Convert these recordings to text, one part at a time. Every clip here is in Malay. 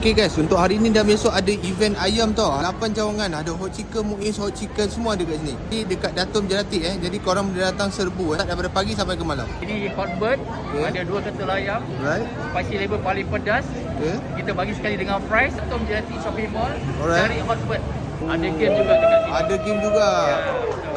Okay guys, untuk hari ni dan besok ada event ayam tau. 8 cawangan, ada hot chicken, Muiz hot chicken, semua ada kat sini. Ni dekat Datum Jelatik jadi korang boleh datang serbu daripada pagi sampai ke malam. Ini hot bird, ada 2 ketul ayam, Right. spicy label paling pedas. Kita bagi sekali dengan fries. Datum Jelatik Shopping Mall. Alright. Cari hot bird. Ada game juga dekat sini. Ada game juga.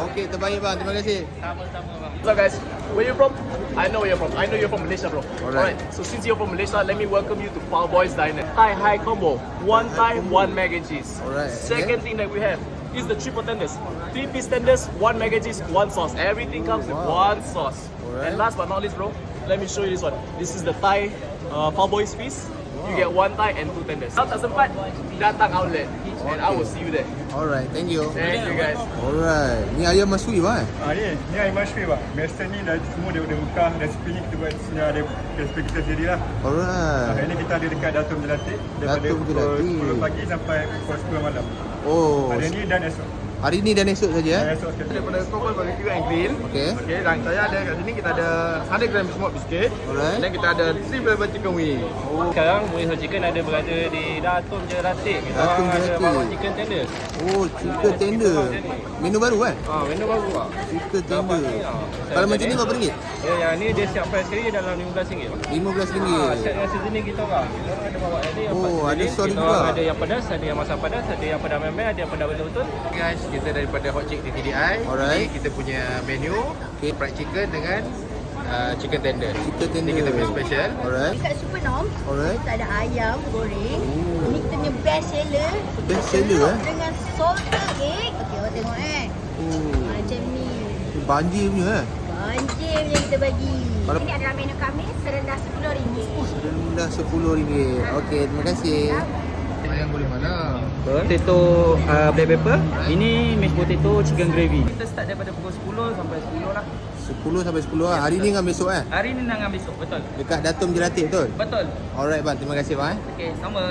Okey, terbaik bang. Terima kasih. Sama-sama bang. So guys, where you from? I know where you're from. I know you're from Malaysia, bro. Alright. So since you're from Malaysia, let me welcome you to Power Boys Diner. Thai high combo, 1 Thai, 1 mac and cheese. Alright. Second thing that we have is the triple tenders. 3-piece tenders, 1 mac and cheese, 1 sauce. Everything comes with 1 sauce. Alright. And last but not least, bro, let me show you this one. This is the Thai Power Boys feast. You get 1 Thai and 2 tenders. Kalau tak sempat, datang outlet. And I will see you there. Alright, thank you. Thank you guys. Alright. Ni ayam masui bang. Ni ayam masui bang. Biasa ni dah semua dia dah buka. Resipi ni kita buat sini ada resipi kita sendiri lah. Alright. Hari ni kita ada dekat Datum Jelatik. Daripada Datum Jelatik. pukul 10 pagi sampai pukul 10 malam. Oh. Hari ni dan esok. Hari ni dan esok saja Dan esok sekali. Daripada Cobble Barbecue and Grill. Okey. Okey, dan saya ada kat sini kita ada 100 gram smoked biscuit. Alright. Dan kita ada 3 flavor chicken wing. Sekarang Muiz hot chicken ada berada di Datum Jelatik. Kita Datum orang ada Jelatik. bawa chicken tender. Oh, chicken tender. Menu baru kan? Menu baru lah. Chicken tender. Kalau macam ni berapa ringgit? Yang ni dia siap price sekali dalam RM15. RM15. Set yang sejenis kita orang. Kita orang ada bawa ada yang Oh, ada sejenis. sos Kita juga. orang ada yang pedas, ada yang masak pedas, ada yang pedas memang, ada yang pedas betul-betul. Guys, kita daripada Hot Chick di TDI. Alright. Ni kita punya menu fried chicken dengan chicken tender. Chicken tender. Ni kita punya special. Alright. Dekat Super Nom, Alright. kita ada ayam goreng. Ni kita punya best seller. Best seller Dengan salted egg. Okey, awak tengok Oh. Macam ni. Banjir punya Banjir yang kita bagi. Kalau- Ini adalah menu kami serendah RM10. Rendah RM10. Okey, terima kasih. Ayam boleh mana? Potato black pepper. Ini mashed potato chicken gravy. Kita start daripada pukul 10 sampai 10 lah. 10 sampai 10 lah. Hari ni dengan besok Hari ni dengan besok, betul. Dekat Datum Jelatik betul? Betul. Alright bang, terima kasih bang. Okey, sama.